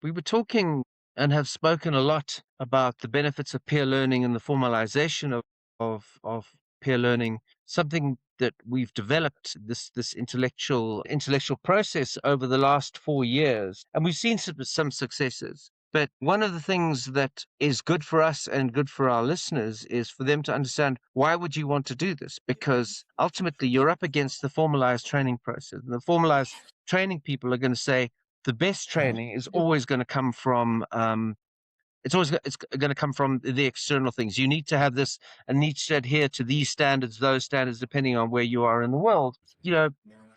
We were talking and have spoken a lot about the benefits of peer learning and the formalization of peer learning, something that we've developed this intellectual process over the last 4 years. And we've seen some successes. But one of the things that is good for us and good for our listeners is for them to understand, why would you want to do this? Because ultimately you're up against the formalized training process. And the formalized training people are going to say, the best training is always going to come from it's going to come from the external things. You need to have this and need to adhere to these standards, those standards, depending on where you are in the world.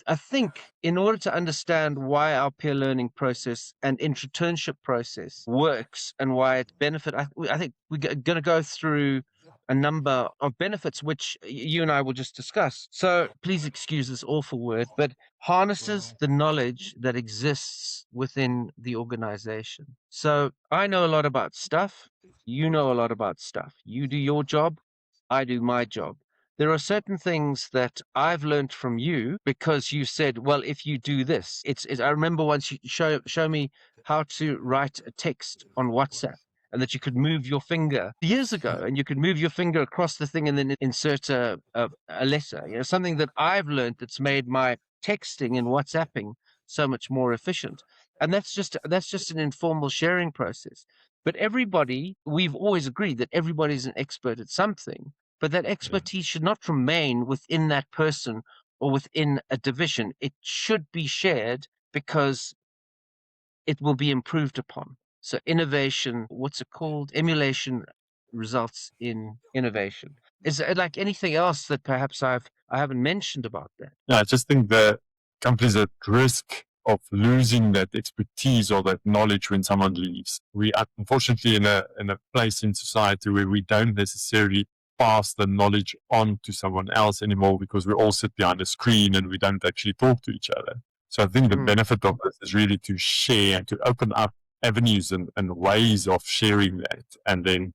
I think in order to understand why our peer learning process and internship process works and why it benefit, I think we're going to go through a number of benefits, which you and I will just discuss. So please excuse this awful word, but harnesses the knowledge that exists within the organization. So I know a lot about stuff. You know a lot about stuff. You do your job. I do my job. There are certain things that I've learned from you because you said, well, if you do this, I remember once you show me how to write a text on WhatsApp, and that you could move your finger years ago, and you could move your finger across the thing and then insert a letter, something that I've learned that's made my texting and WhatsApping so much more efficient. And that's just an informal sharing process. But we've always agreed that everybody's an expert at something, but that expertise should not remain within that person or within a division. It should be shared because it will be improved upon. So innovation, what's it called? Emulation results in innovation. Is it like anything else that perhaps I haven't mentioned about that? Yeah, I just think that companies at risk of losing that expertise or that knowledge when someone leaves. We are unfortunately in a place in society where we don't necessarily pass the knowledge on to someone else anymore because we all sit behind a screen and we don't actually talk to each other. So I think the benefit of this is really to share and to open up avenues and ways of sharing that, and then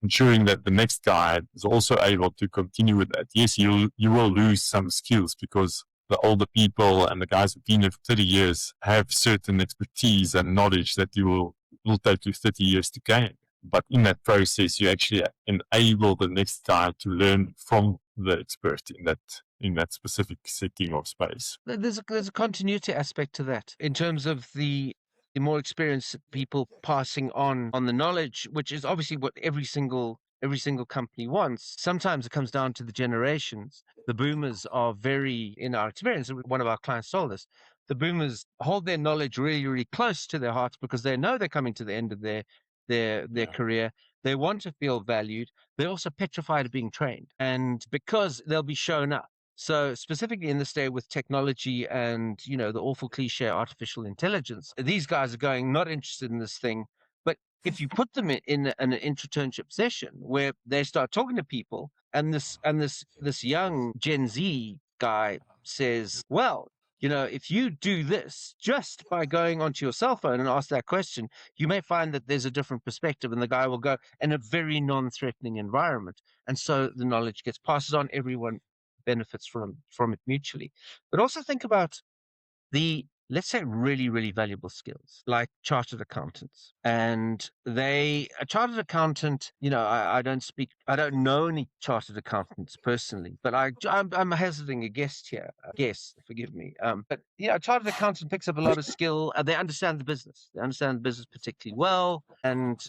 ensuring that the next guy is also able to continue with that. Yes, you will lose some skills because the older people and the guys who've been there for 30 years have certain expertise and knowledge that will take you 30 years to gain. But in that process, you actually enable the next guy to learn from the expert in that specific setting of space. There's a continuity aspect to that in terms of the more experienced people passing on the knowledge, which is obviously what every single company wants. Sometimes it comes down to the generations. The boomers are in our experience, one of our clients told us, the boomers hold their knowledge really, really close to their hearts because they know they're coming to the end of their career. They want to feel valued. They're also petrified of being trained, and because they'll be shown up. So specifically in this day with technology and, the awful cliche artificial intelligence, these guys are not interested in this thing. But if you put them in an internship session where they start talking to people, and this young Gen Z guy says, well, if you do this just by going onto your cell phone and ask that question, you may find that there's a different perspective, and the guy will go in a very non-threatening environment. And so the knowledge gets passed on. Everyone benefits from it mutually. But also think about the, let's say, really, really valuable skills like chartered accountants. And a chartered accountant, I don't know any chartered accountants personally, but I'm hazarding a guess here. Forgive me. But a chartered accountant picks up a lot of skill. They understand the business. They understand the business particularly well. And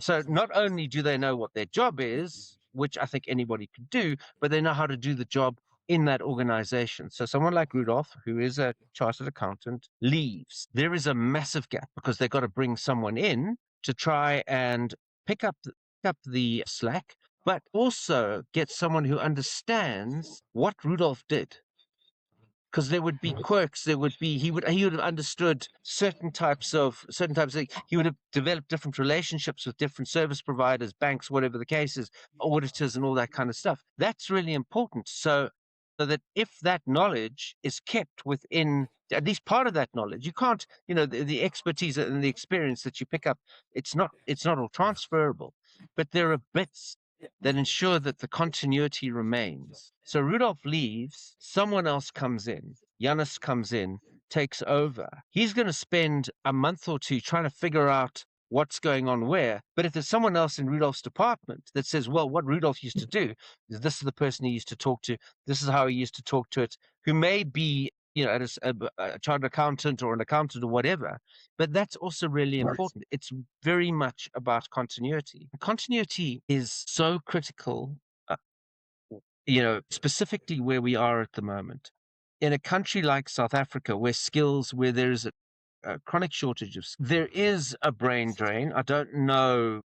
so not only do they know what their job is, which I think anybody could do, but they know how to do the job in that organization. So someone like Rudolph, who is a chartered accountant, leaves. There is a massive gap because they've got to bring someone in to try and pick up the slack, but also get someone who understands what Rudolph did. Because there would be quirks, he would have understood certain types of he would have developed different relationships with different service providers, banks, whatever the case is, auditors and all that kind of stuff. That's really important. So that if that knowledge is kept within at least part of that knowledge, you can't, the expertise and the experience that you pick up, it's not all transferable, but there are bits that ensure that the continuity remains. So Rudolph leaves, someone else comes in, Janus comes in, takes over, he's going to spend a month or two trying to figure out what's going on where. But if there's someone else in Rudolph's department that says, well, what Rudolph used to do is this is the person he used to talk to, this is how he used to talk to it, who may be, a chartered accountant or an accountant or whatever. But that's also really important. It's very much about continuity. Continuity is so critical, specifically where we are at the moment. In a country like South Africa, where there's a chronic shortage of, there is a brain drain. I don't know,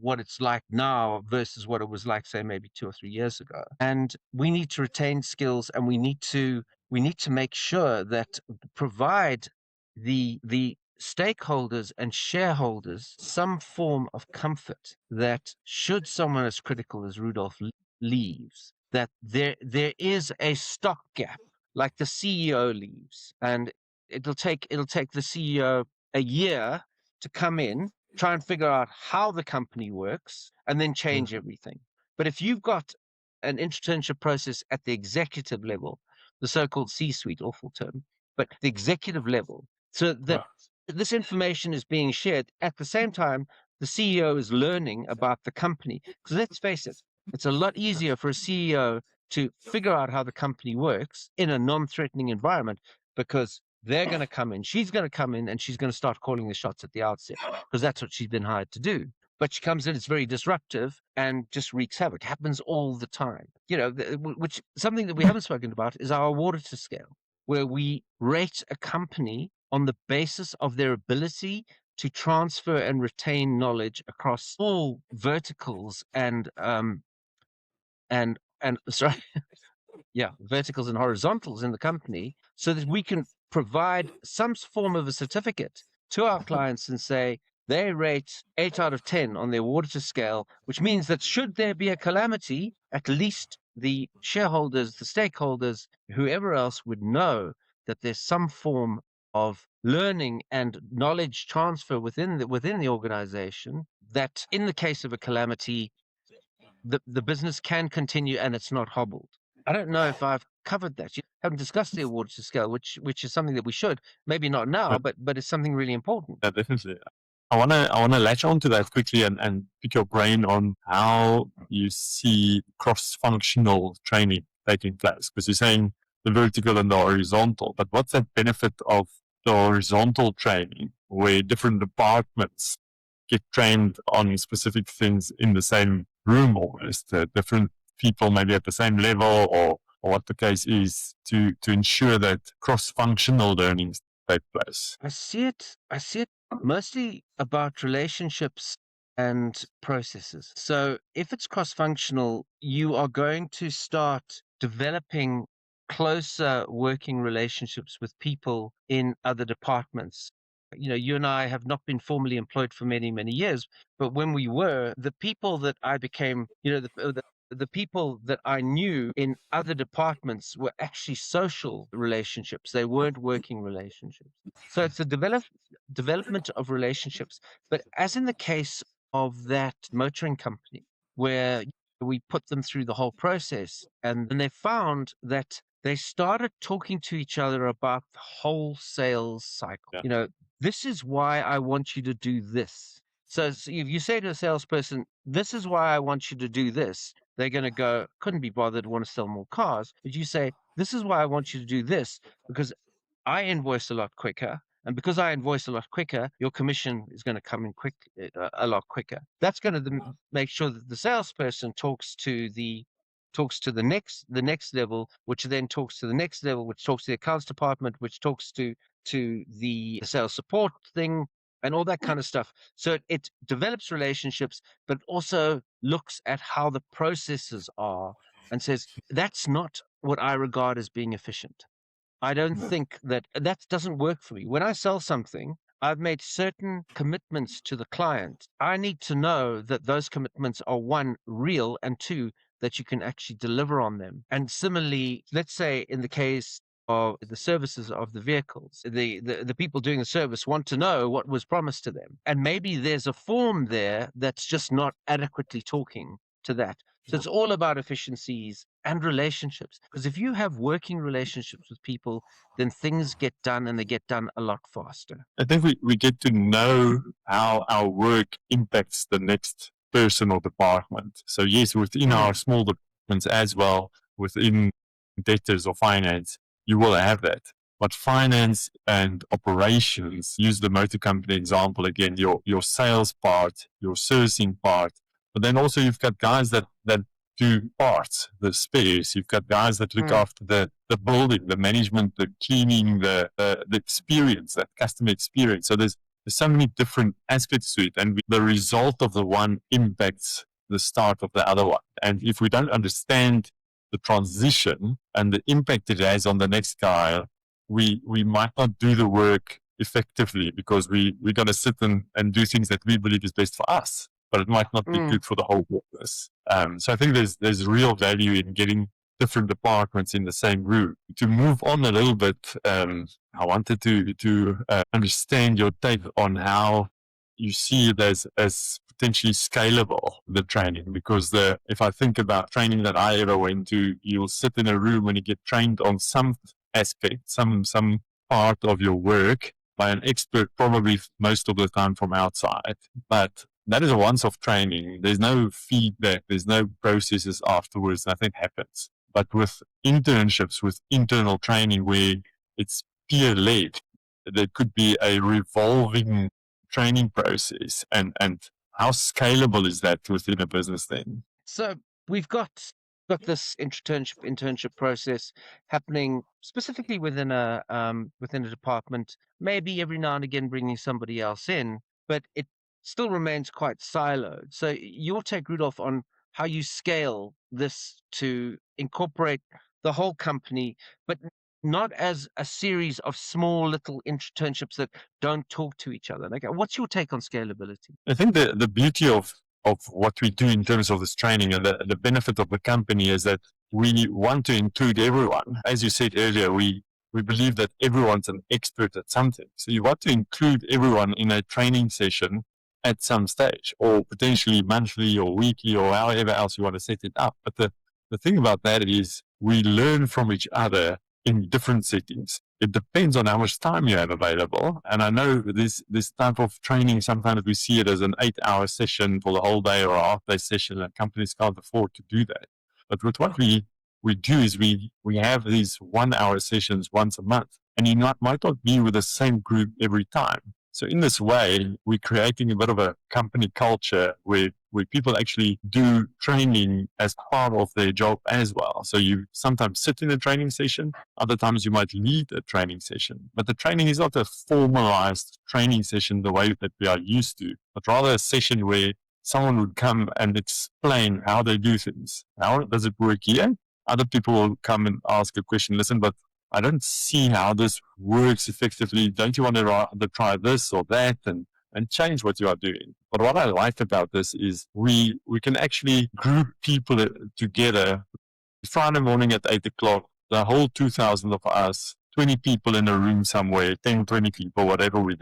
what it's like now versus what it was like, say, maybe 2 or 3 years ago. And we need to retain skills, and we need to make sure that provide the stakeholders and shareholders some form of comfort that should someone as critical as Rudolph leaves, that there is a stopgap, like the CEO leaves, and it'll take the CEO a year to come in, try and figure out how the company works, and then change everything. But if you've got an internship process at the executive level, the so-called C-suite, awful term, but the executive level, so that this information is being shared at the same time the CEO is learning about the company. Because let's face it, it's a lot easier for a CEO to figure out how the company works in a non-threatening environment, because they're going to come in, she's going to come in, and she's going to start calling the shots at the outset, because that's what she's been hired to do. But she comes in, it's very disruptive and just wreaks havoc. Happens all the time. Which something that we haven't spoken about is our auditor scale, where we rate a company on the basis of their ability to transfer and retain knowledge across all verticals and sorry, yeah, verticals and horizontals in the company, so that we can provide some form of a certificate to our clients and say they rate 8 out of 10 on their auditor scale, which means that should there be a calamity, at least the shareholders, the stakeholders, whoever else would know that there's some form of learning and knowledge transfer within the organization, that in the case of a calamity, the business can continue and it's not hobbled. I don't know if I've covered that. You haven't discussed the auditor scale, which is something that we should, maybe not now, but it's something really important. Yeah, definitely. I wanna latch on to that quickly and pick your brain on how you see cross-functional training taking place, because you're saying the vertical and the horizontal, but what's that benefit of the horizontal training where different departments get trained on specific things in the same room, almost different people maybe at the same level, or what the case is, to ensure that cross-functional learnings take place? I see it mostly about relationships and processes. So if it's cross-functional, you are going to start developing closer working relationships with people in other departments. You and I have not been formally employed for many, many years, but when we were, the people that I became, the people that I knew in other departments were actually social relationships. They weren't working relationships. So it's a development of relationships. But as in the case of that motoring company, where we put them through the whole process, and then they found that they started talking to each other about the whole sales cycle. Yeah. This is why I want you to do this. So if you say to a salesperson, this is why I want you to do this, they're going to go, couldn't be bothered, want to sell more cars. But you say, this is why I want you to do this, because I invoice a lot quicker. And because I invoice a lot quicker, your commission is going to come in a lot quicker. That's going to make sure that the salesperson talks to the next level, which then talks to the next level, which talks to the accounts department, which talks to the sales support thing, and all that kind of stuff. So it develops relationships, but also looks at how the processes are and says, that's not what I regard as being efficient. I don't think that doesn't work for me. When I sell something, I've made certain commitments to the client. I need to know that those commitments are, one, real, and two, that you can actually deliver on them. And similarly, let's say in the case of the services of the vehicles, the people doing the service want to know what was promised to them. And maybe there's a form there that's just not adequately talking to that. So it's all about efficiencies and relationships. Because if you have working relationships with people, then things get done and they get done a lot faster. I think we get to know how our work impacts the next person or department. So yes, within Mm, our small departments as well, within debtors or finance, you will have that. But finance and operations, use the motor company example again, your sales part, your servicing part, but then also you've got guys that do parts, the spares. You've got guys that look mm, after the building, the management, the cleaning, the experience, that customer experience. So there's so many different aspects to it, and the result of the one impacts the start of the other one. And if we don't understand the transition and the impact it has on the next guy, we might not do the work effectively because we're going to sit and do things that we believe is best for us, but it might not be mm. good for the whole business. So I think there's real value in getting different departments in the same room. To move on a little bit, I wanted to understand your take on how you see it as potentially scalable, the training, because if I think about training that I ever went to, you'll sit in a room and you get trained on some aspect, some part of your work by an expert, probably most of the time from outside. But that is a once-off training. There's no feedback. There's no processes afterwards. Nothing happens. But with internships, with internal training where it's peer-led, there could be a revolving training process. And how scalable is that within a business then? So we've got this internship process happening specifically within a department, maybe every now and again bringing somebody else in, but it still remains quite siloed. So your take, Rudolph, on how you scale this to incorporate the whole company, but not as a series of small little internships that don't talk to each other. Like, what's your take on scalability? I think the beauty of what we do in terms of this training and the benefit of the company is that we want to include everyone. As you said earlier, we believe that everyone's an expert at something. So you want to include everyone in a training session at some stage, or potentially monthly or weekly or however else you want to set it up. But the thing about that is we learn from each other in different settings. It depends on how much time you have available. And I know this type of training, sometimes we see it as an 8-hour session for the whole day or a half-day session, and companies can't afford to do that. But with what we do is we have these 1-hour sessions once a month, and you might not be with the same group every time. So in this way, we're creating a bit of a company culture where people actually do training as part of their job as well. So you sometimes sit in a training session, other times you might lead a training session. But the training is not a formalized training session the way that we are used to, but rather a session where someone would come and explain how they do things. How does it work here? Other people will come and ask a question, listen, but I don't see how this works effectively. Don't you want to rather try this or that and change what you are doing? But what I like about this is we can actually group people together. Friday morning at 8 o'clock, the whole 2,000 of us, 20 people in a room somewhere, 10, 20 people, whatever we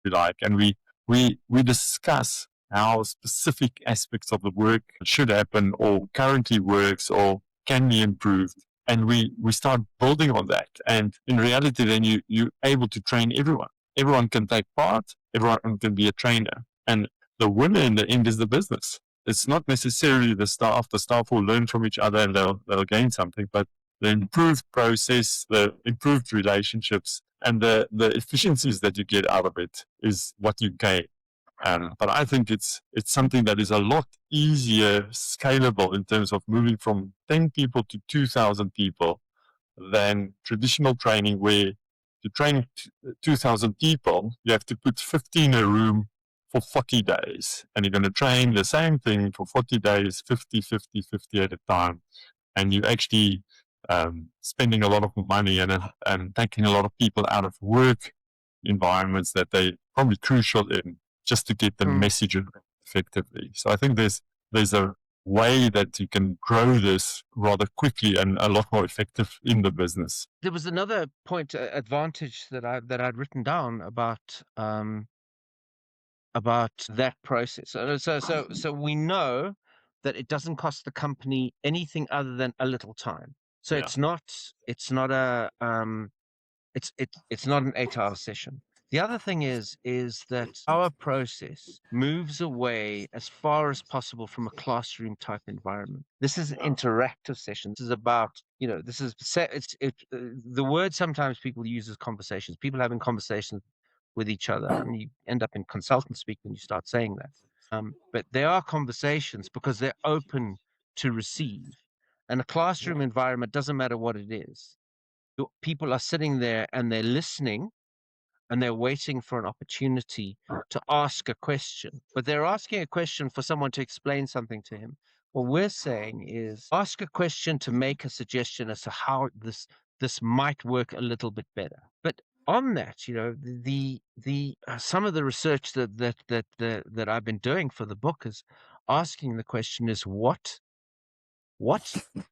like. And we discuss how specific aspects of the work should happen or currently works or can be improved. And we start building on that. And in reality, then you're able to train everyone. Everyone can take part. Everyone can be a trainer. And the winner in the end is the business. It's not necessarily the staff. The staff will learn from each other and they'll gain something, but the improved process, the improved relationships, and the efficiencies that you get out of it is what you gain. But I think it's something that is a lot easier scalable in terms of moving from 10 people to 2,000 people than traditional training where to train 2,000 people, you have to put 15 in a room for 40 days. And you're going to train the same thing for 40 days, 50, 50, 50 at a time. And you're actually spending a lot of money and taking a lot of people out of work environments that they probably crucial in just to get the Mm. message effectively. So I think there's a way that you can grow this rather quickly and a lot more effective in the business. There was another point advantage that I'd written down about that process. So we know that it doesn't cost the company anything other than a little time. So Yeah. it's not it's not an 8-hour session. The other thing is that our process moves away as far as possible from a classroom type environment. This is an interactive session. This is about, the word sometimes people use as conversations. People having conversations with each other, and you end up in consultant speak when you start saying that. But they are conversations because they're open to receive. And a classroom environment doesn't matter what it is. People are sitting there and they're listening and they're waiting for an opportunity to ask a question. But they're asking a question for someone to explain something to him. What we're saying is ask a question to make a suggestion as to how this might work a little bit better. But on that, the some of the research that I've been doing for the book is asking the question is what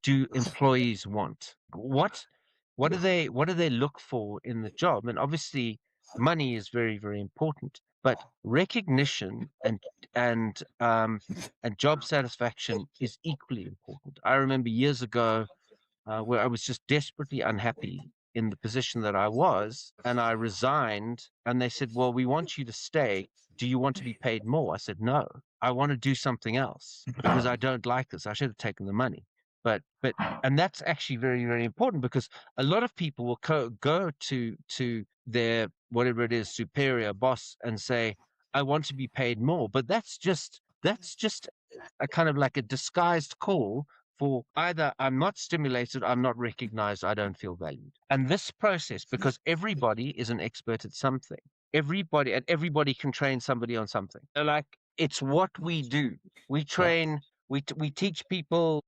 do employees want? What do they look for in the job? And obviously, money is very, very important, but recognition and job satisfaction is equally important. I remember years ago where I was just desperately unhappy in the position that I was, and I resigned. And they said, "Well, we want you to stay. Do you want to be paid more?" I said, "No, I want to do something else because I don't like this. I should have taken the money." But and that's actually very, very important because a lot of people will go to their whatever it is superior boss and say, "I want to be paid more," but that's just a kind of like a disguised call for either I'm not stimulated, I'm not recognized, I don't feel valued. And this process, because everybody is an expert at something, everybody can train somebody on something. Like it's what we do. We train, we teach people.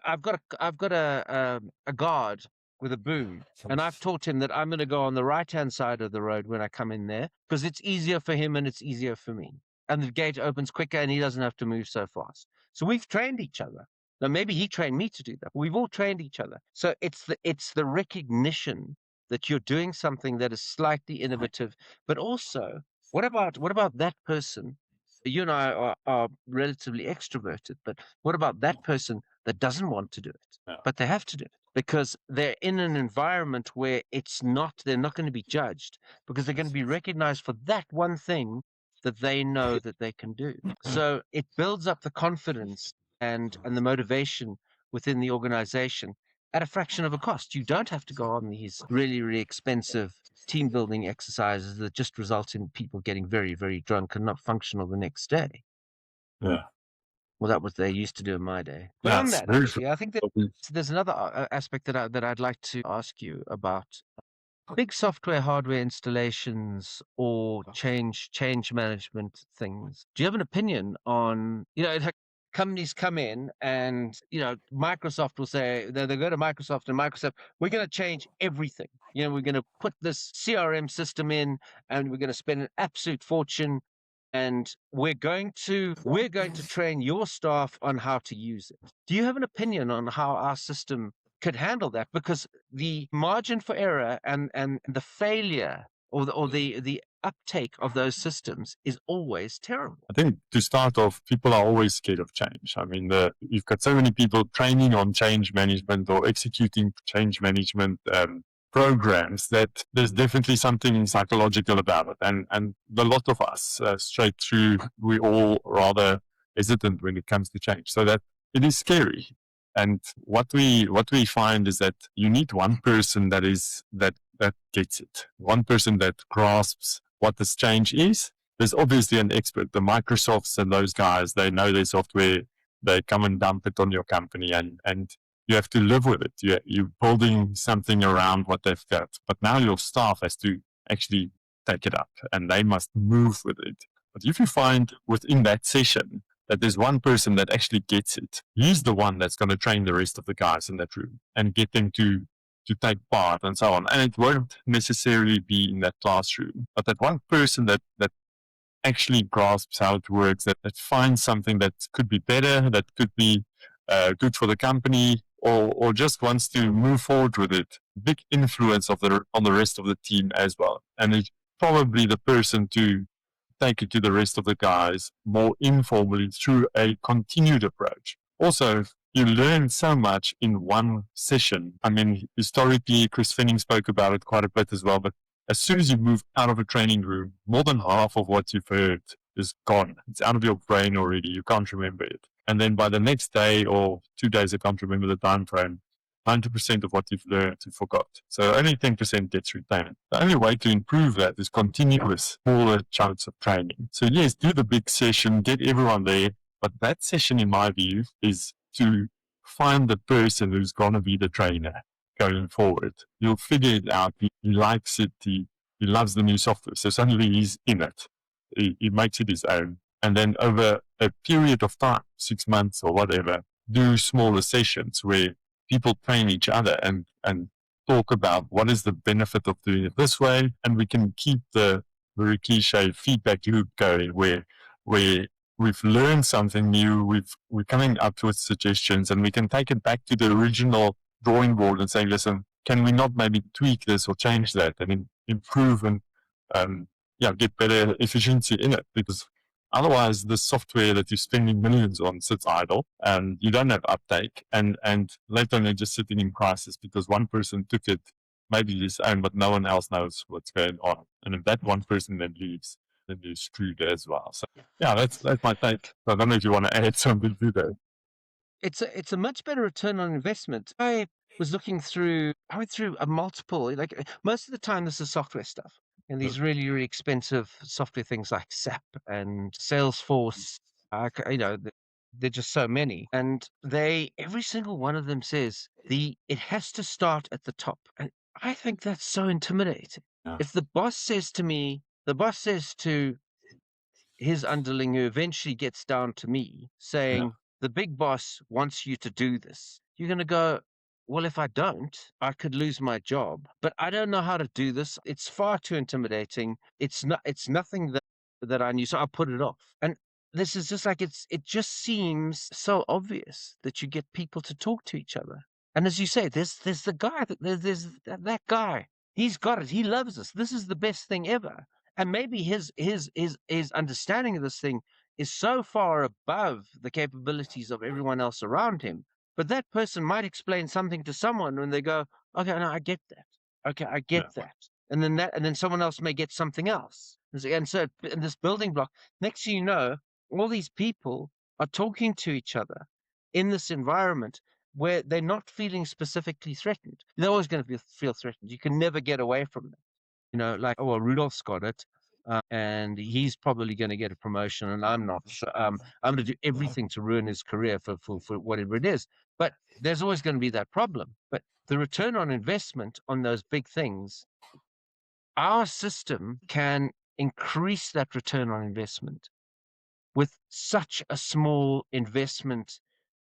I've got a guard with a boom, and I've taught him that I'm going to go on the right hand side of the road when I come in there because it's easier for him and it's easier for me. And the gate opens quicker, and he doesn't have to move so fast. So we've trained each other. Now maybe he trained me to do that. But we've all trained each other. So it's the recognition that you're doing something that is slightly innovative, but also what about that person? You and I are relatively extroverted, but what about that person that doesn't want to do it, Yeah. but they have to do it because they're in an environment where they're not going to be judged because they're going to be recognized for that one thing that they know that they can do. So it builds up the confidence and the motivation within the organization at a fraction of a cost. You don't have to go on these really, really expensive team building exercises that just result in people getting very, very drunk and not functional the next day. Yeah. Well, that was they used to do in my day. But on That's that, very actually, I think that there's another aspect that I'd like to ask you about. Big software, hardware installations or change management things. Do you have an opinion on, companies come in and, Microsoft will say, they go to Microsoft and Microsoft, we're going to change everything. We're going to put this CRM system in and we're going to spend an absolute fortune and we're going to train your staff on how to use it. Do you have an opinion on how our system could handle that? Because the margin for error and the failure or the uptake of those systems is always terrible. I think to start off, people are always scared of change. I mean, you've got so many people training on change management or executing change management programs that there's definitely something psychological about it. And a lot of us straight through, we all rather hesitant when it comes to change. So that it is scary. And what we find is that you need one person that gets it, one person that grasps what this change is. There's obviously an expert, the Microsofts and those guys, they know their software, they come and dump it on your company and you have to live with it. You're building something around what they've got. But now your staff has to actually take it up and they must move with it. But if you find within that session that there's one person that actually gets it, he's the one that's going to train the rest of the guys in that room and get them to take part and so on. And it won't necessarily be in that classroom, but that one person that actually grasps how it works, that finds something that could be better, that could be good for the company, or just wants to move forward with it. Big influence on the rest of the team as well. And it's probably the person to take it to the rest of the guys more informally through a continued approach. Also, you learn so much in one session. I mean, historically, Chris Fenning spoke about it quite a bit as well, but as soon as you move out of a training room, more than half of what you've heard is gone. It's out of your brain already. You can't remember it. And then by the next day or 2 days, I can't remember the time frame, 90% of what you've learned, you forgot. So only 10% gets retained. The only way to improve that is continuous, smaller chunks of training. So yes, do the big session, get everyone there. But that session, in my view, is to find the person who's going to be the trainer going forward. You'll figure it out. He likes it. He loves the new software. So suddenly he's in it. He makes it his own. And then over a period of time, 6 months or whatever, do smaller sessions where people train each other and talk about what is the benefit of doing it this way. And we can keep the very cliche feedback loop going where we've learned something new, we're coming up with suggestions, and we can take it back to the original drawing board and say, listen, can we not maybe tweak this or change that and improve and get better efficiency in it? Because otherwise, the software that you're spending millions on sits idle, and you don't have uptake, and later they're just sitting in crisis because one person took it, maybe his own, but no one else knows what's going on. And if that one person then leaves, then you're screwed as well. So yeah, that's my take. So I don't know if you want to add something to that. It's a much better return on investment. I went through a multiple, like most of the time this is software stuff and these really, really expensive software things like SAP and Salesforce. They're just so many. And every single one of them says it has to start at the top. And I think that's so intimidating. Yeah. If the boss says to his underling, who eventually gets down to me, saying, the big boss wants you to do this, you're going to go, well, if I don't, I could lose my job, but I don't know how to do this. It's far too intimidating. It's nothing that I knew, so I'll put it off. And this is just like, it just seems so obvious that you get people to talk to each other. And as you say, there's the guy, there's that guy. He's got it. He loves us. This is the best thing ever. And maybe his understanding of this thing is so far above the capabilities of everyone else around him. But that person might explain something to someone when they go, okay, no, I get that. Okay, I get that. And then someone else may get something else. And so in this building block, next thing you know, all these people are talking to each other in this environment where they're not feeling specifically threatened. They're always going to feel threatened. You can never get away from that. Like, oh, well, Rudolph's got it. And he's probably going to get a promotion, and I'm not. So, I'm going to do everything to ruin his career for whatever it is. But there's always going to be that problem. But the return on investment on those big things, our system can increase that return on investment with such a small investment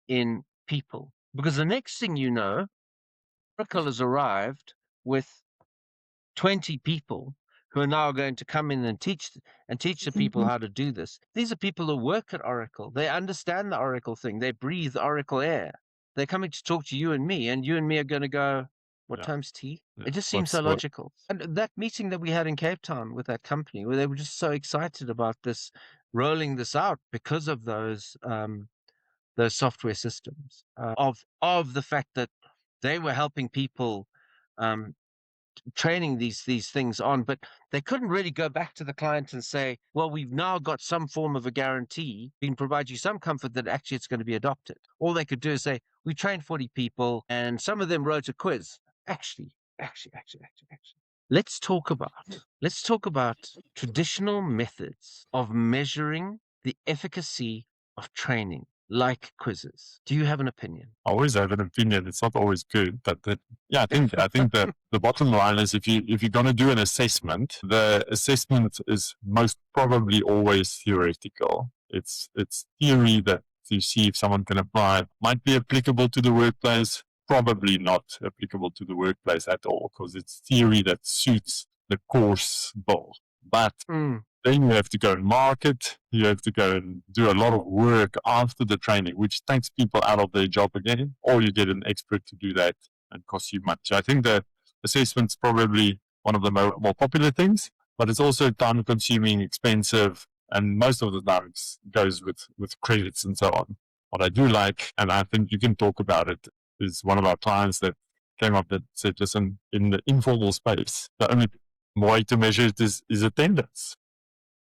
in people. Because the next thing you know, Oracle has arrived with 20 people who are now going to come in and teach the people how to do this. These are people who work at Oracle. They understand the Oracle thing. They breathe Oracle air. They're coming to talk to you and me are going to go, what time's tea? It just seems so logical. And that meeting that we had in Cape Town with that company, where they were just so excited about this, rolling this out because of those software systems, of the fact that they were helping people training these things on, but they couldn't really go back to the client and say, well, we've now got some form of a guarantee, we can provide you some comfort that actually it's going to be adopted. All they could do is say, we trained 40 people and some of them wrote a quiz. Actually, let's talk about traditional methods of measuring the efficacy of training, like quizzes. Do you have an opinion? I always have an opinion. It's not always good, but I think that the bottom line is if you're going to do an assessment, the assessment is most probably always theoretical. It's theory that you see if someone can apply. Might be applicable to the workplace, probably not applicable to the workplace at all, because it's theory that suits the course bill. But then you have to go and market. You have to go and do a lot of work after the training, which takes people out of their job again, or you get an expert to do that and costs you much. I think the assessment's probably one of the more popular things, but it's also time consuming, expensive, and most of the time it goes with credits and so on. What I do like, and I think you can talk about it, is one of our clients that came up that said, listen, in the informal space, the only way to measure it is attendance.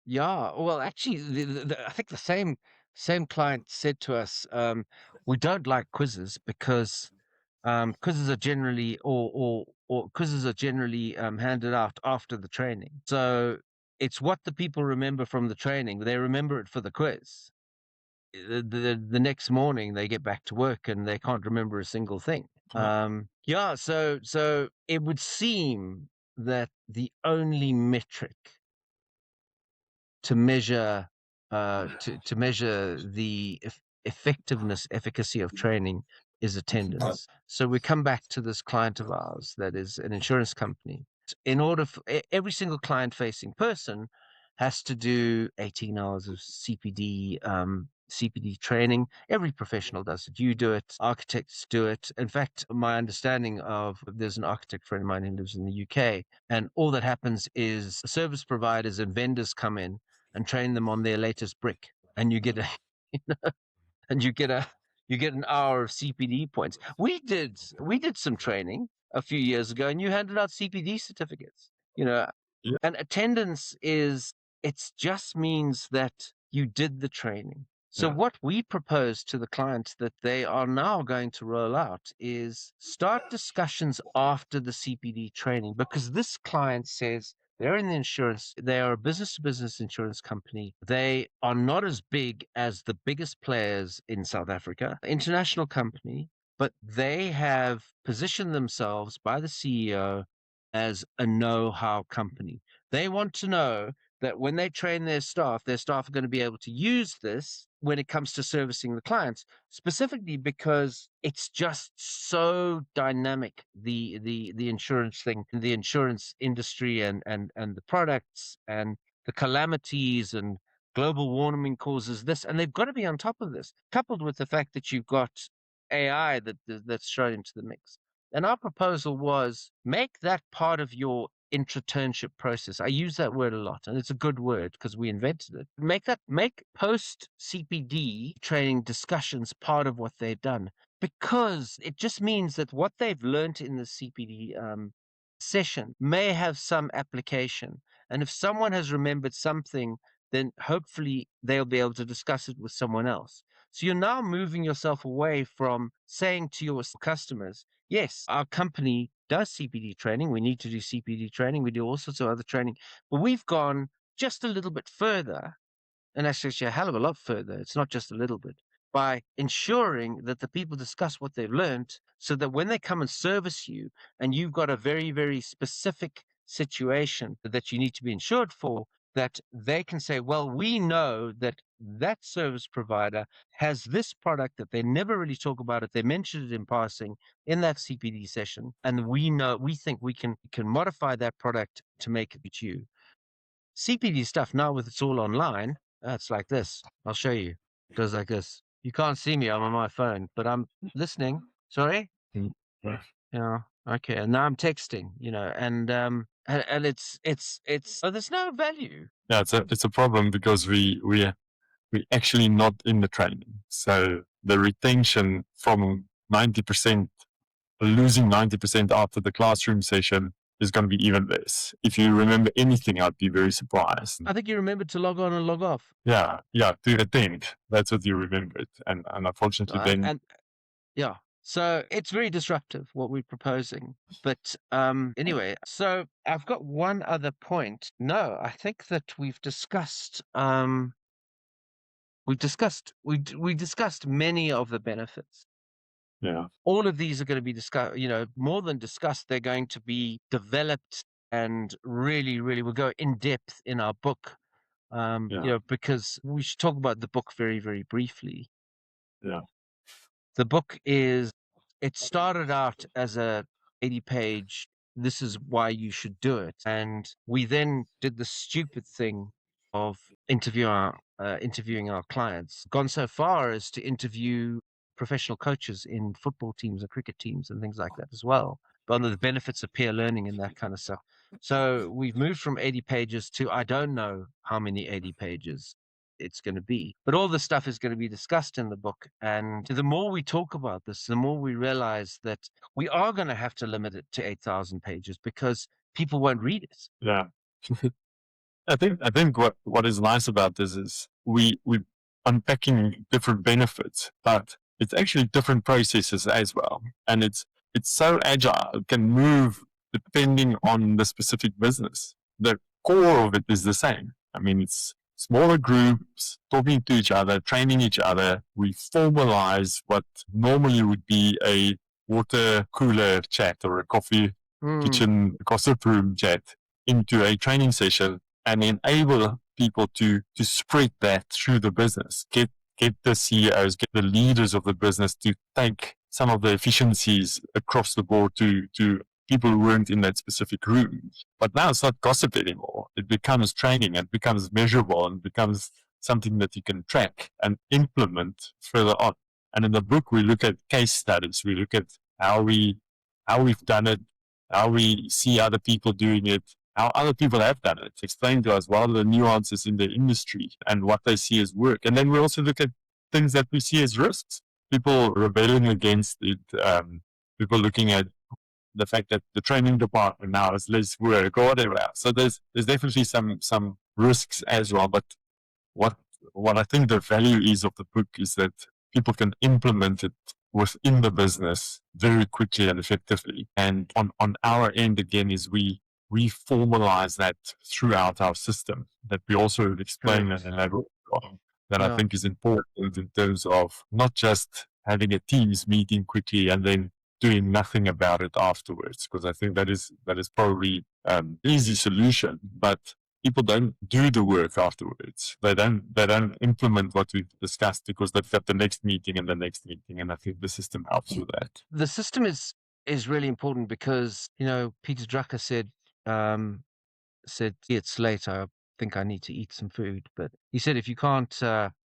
Yeah, well, actually, I think the same client said to us, we don't like quizzes because quizzes are generally or quizzes are generally handed out after the training. So it's what the people remember from the training. They remember it for the quiz. The next morning they get back to work and they can't remember a single thing. Yeah, so it would seem that the only metric to measure to measure the effectiveness, efficacy of training is attendance. So we come back to this client of ours that is an insurance company. In order for every single client-facing person has to do 18 hours of CPD training. Every professional does it. You do it. Architects do it. In fact, my understanding of there's an architect friend of mine who lives in the UK, and all that happens is service providers and vendors come in and train them on their latest brick, and you get a and you get an hour of CPD points. We did some training a few years ago, and you handed out CPD certificates. Yeah. And attendance is it just means that you did the training. So Yeah. what we propose to the clients that they are now going to roll out is start discussions after the CPD training, because this client says they're in the insurance, they are a business to business insurance company. They are not as big as the biggest players in South Africa, international company, but they have positioned themselves by the CEO as a know-how company. They want to know that when they train their staff are going to be able to use this when it comes to servicing the clients, specifically because it's just so dynamic, the insurance thing, the insurance industry and the products and the calamities and global warming causes this, and they've got to be on top of this, coupled with the fact that you've got AI that's thrown into the mix. And our proposal was make that part of your intraternship process. I use that word a lot, and it's a good word because we invented it. Make post CPD training discussions part of what they've done, because it just means that what they've learned in the CPD session may have some application. And if someone has remembered something, then hopefully they'll be able to discuss it with someone else. So you're now moving yourself away from saying to your customers, yes, our company does CPD training. We need to do CPD training. We do all sorts of other training, but we've gone just a little bit further, and actually a hell of a lot further. It's not just a little bit, by ensuring that the people discuss what they've learned so that when they come and service you and you've got a very, very specific situation that you need to be insured for, that they can say, well, we know that that service provider has this product that they never really talk about it. They mentioned it in passing in that CPD session. And we think we can modify that product to make it you. CPD stuff now, with it's all online, it's like this. I'll show you. It goes like this. You can't see me. I'm on my phone, but I'm listening. Sorry? Mm. Yeah. Yeah. Okay. And now I'm texting, and it's there's no value. Yeah, it's a problem because we actually not in the training. So the retention from 90%, losing 90% after the classroom session is going to be even less. If you remember anything, I'd be very surprised. I think you remembered to log on and log off. Yeah, to attend. That's what you remembered. And unfortunately then... And yeah. So it's very disruptive what we're proposing. But anyway, so I've got one other point. No, I think that we discussed many of the benefits. Yeah. All of these are going to be discussed, more than discussed, they're going to be developed and really, really will go in depth in our book. Because we should talk about the book very, very briefly. Yeah. The book it started out as a 80-page, this is why you should do it. And we then did the stupid thing of interviewing our clients, gone so far as to interview professional coaches in football teams and cricket teams and things like that as well, on the benefits of peer learning and that kind of stuff. So we've moved from 80 pages to I don't know how many 80 pages it's going to be. But all this stuff is going to be discussed in the book. And the more we talk about this, the more we realize that we are going to have to limit it to 8,000 pages because people won't read it. Yeah. I think what is nice about this is we unpacking different benefits, but it's actually different processes as well. And it's so agile, it can move depending on the specific business. The core of it is the same. I mean, it's smaller groups talking to each other, training each other. We formalize what normally would be a water cooler chat or a coffee kitchen gossip room chat into a training session and enable people to spread that through the business. Get the CEOs, get the leaders of the business to take some of the efficiencies across the board to people who weren't in that specific room. But now it's not gossip anymore. It becomes training and becomes measurable and becomes something that you can track and implement further on. And in the book, we look at case studies. We look at how we've done it, how we see other people doing it, how other people have done it. Explain to us what are the nuances in the industry and what they see as work. And then we also look at things that we see as risks. People rebelling against it, people looking at the fact that the training department now is less work or whatever else. So there's definitely some risks as well. But what I think the value is of the book is that people can implement it within the business very quickly and effectively. And on our end again is we formalize that throughout our system, that we also explain and elaborate on, that I think is important in terms of not just having a Teams meeting quickly and then doing nothing about it afterwards, because I think that is probably an easy solution, but people don't do the work afterwards. They don't implement what we've discussed because they've got the next meeting and the next meeting, and I think the system helps with that. The system is really important because, Peter Drucker said it's late, I think I need to eat some food. But he said if you can't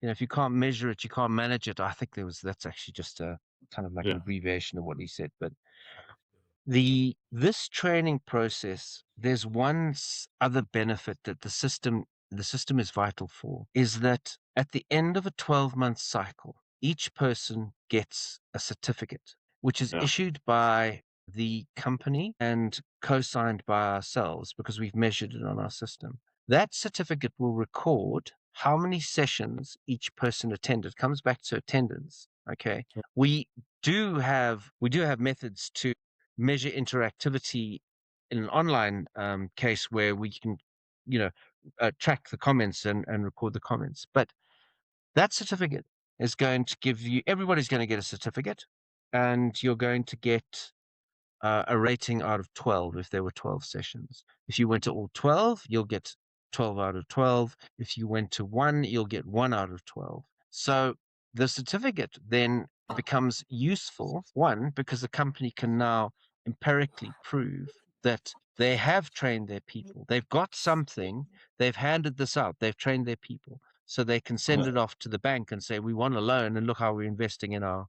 if you can't measure it, you can't manage it. I think that's actually just a kind of like an abbreviation of what he said. But this training process, there's one other benefit that the system is vital for, is that at the end of a 12-month cycle, each person gets a certificate, which is issued by the company and co-signed by ourselves because we've measured it on our system. That certificate will record how many sessions each person attended. It comes back to attendance. Okay. We do have methods to measure interactivity in an online case where we can, track the comments and record the comments. But that certificate is going to give you, everybody's going to get a certificate, and you're going to get a rating out of 12 if there were 12 sessions. If you went to all 12, you'll get 12 out of 12. If you went to 1, you'll get 1 out of 12. So the certificate then becomes useful, one, because the company can now empirically prove that they have trained their people. They've got something, they've handed this out, they've trained their people. So they can send it off to the bank and say, we want a loan and look how we're investing in our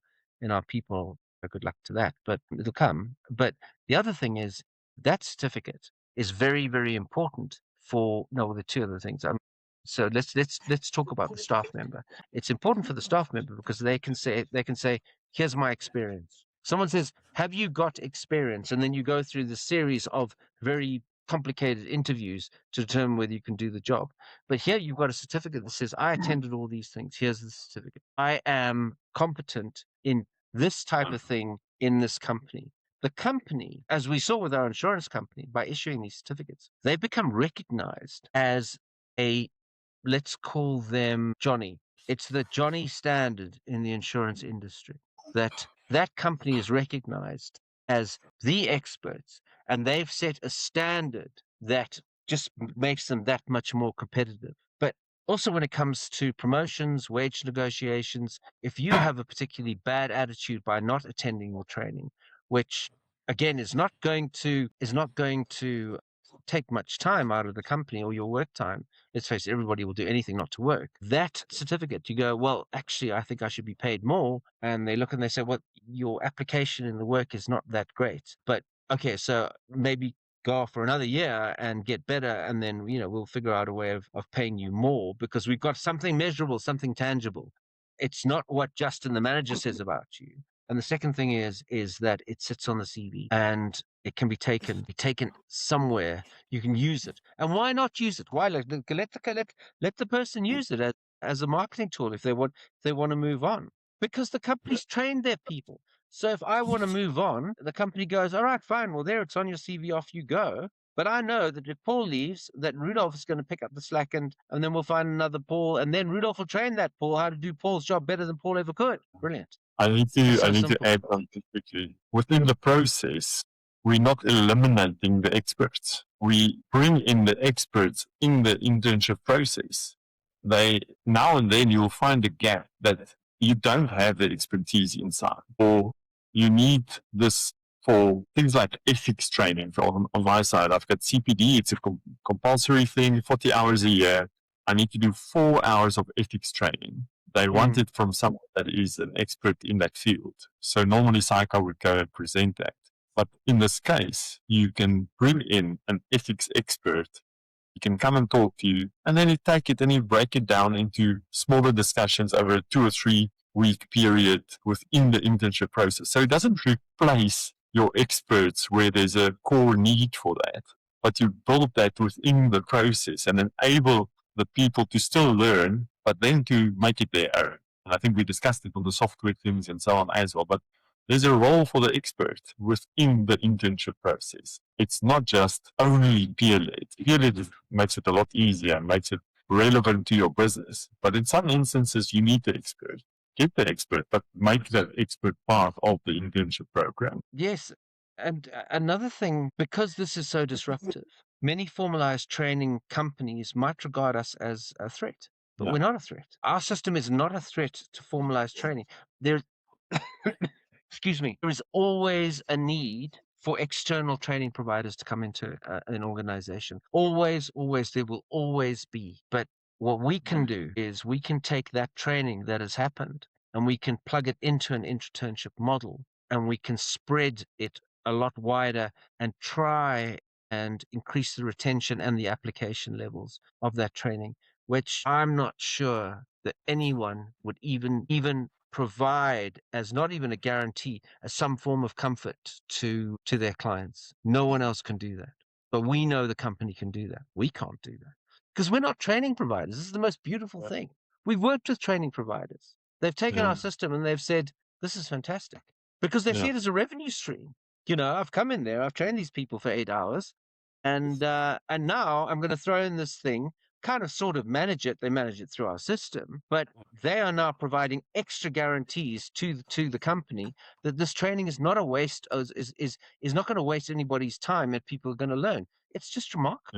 people. Good luck to that, but it'll come. But the other thing is that certificate is very, very important for the two other things. So let's talk about the staff member. It's important for the staff member because they can say, here's my experience. Someone says, have you got experience? And then you go through the series of very complicated interviews to determine whether you can do the job. But here you've got a certificate that says, I attended all these things. Here's the certificate. I am competent in this type of thing in this company. The company, as we saw with our insurance company, by issuing these certificates, they become recognized as let's call them Johnny. It's the Johnny standard in the insurance industry, that company is recognized as the experts, and they've set a standard that just makes them that much more competitive. But also when it comes to promotions, wage negotiations, if you have a particularly bad attitude by not attending your training, which again is not going to take much time out of the company or your work time. Let's face it, everybody will do anything not to work. That certificate, you go, well, actually, I think I should be paid more. And they look and they say, well, your application in the work is not that great. But okay, so maybe go off for another year and get better, and then we'll figure out a way of paying you more because we've got something measurable, something tangible. It's not what Justin the manager says about you. And the second thing is that it sits on the CV and it can be taken somewhere. You can use it, and why not use it? Why let the person use it as a marketing tool if they want to move on, because the company's trained their people. So if I want to move on, the company goes, all right, fine. Well, there, it's on your CV. Off you go. But I know that if Paul leaves, that Rudolph is going to pick up the slack, and then we'll find another Paul, and then Rudolph will train that Paul how to do Paul's job better than Paul ever could. Brilliant. I need It's so to simple. add something quickly. Within the process, we're not eliminating the experts. We bring in the experts in the internship process. They now and then you'll find a gap that you don't have the expertise inside, or you need this for things like ethics training. On my side, I've got CPD. It's a compulsory thing, 40 hours a year. I need to do 4 hours of ethics training. They want it from someone that is an expert in that field. So normally Psycho would go and present that. But in this case, you can bring in an ethics expert. He can come and talk to you, and then you take it and you break it down into smaller discussions over a 2 or 3 week period within the internship process. So it doesn't replace your experts where there's a core need for that, but you build that within the process and enable the people to still learn, but then to make it their own. And I think we discussed it on the software things and so on as well, but there's a role for the expert within the internship process. It's not just only peer-led. Peer-led makes it a lot easier, makes it relevant to your business. But in some instances, you need the expert. Get the expert, but make that expert part of the internship program. Yes. And another thing, because this is so disruptive, many formalized training companies might regard us as a threat, but we're not a threat. Our system is not a threat to formalized training. There, excuse me, there is always a need for external training providers to come into an organization. Always, there will always be. But what we can do is we can take that training that has happened and we can plug it into an internship model, and we can spread it a lot wider and try and increase the retention and the application levels of that training, which I'm not sure that anyone would even provide as not even a guarantee, as some form of comfort to their clients. No one else can do that. But we know the company can do that. We can't do that because we're not training providers. This is the most beautiful thing. We've worked with training providers. They've taken our system and they've said, this is fantastic, because they see it as a revenue stream. I've come in there, I've trained these people for 8 hours, and now I'm going to throw in this thing, kind of sort of manage it. They manage it through our system, but they are now providing extra guarantees to the company that this training is not a waste, is not going to waste anybody's time, and people are going to learn. It's just remarkable.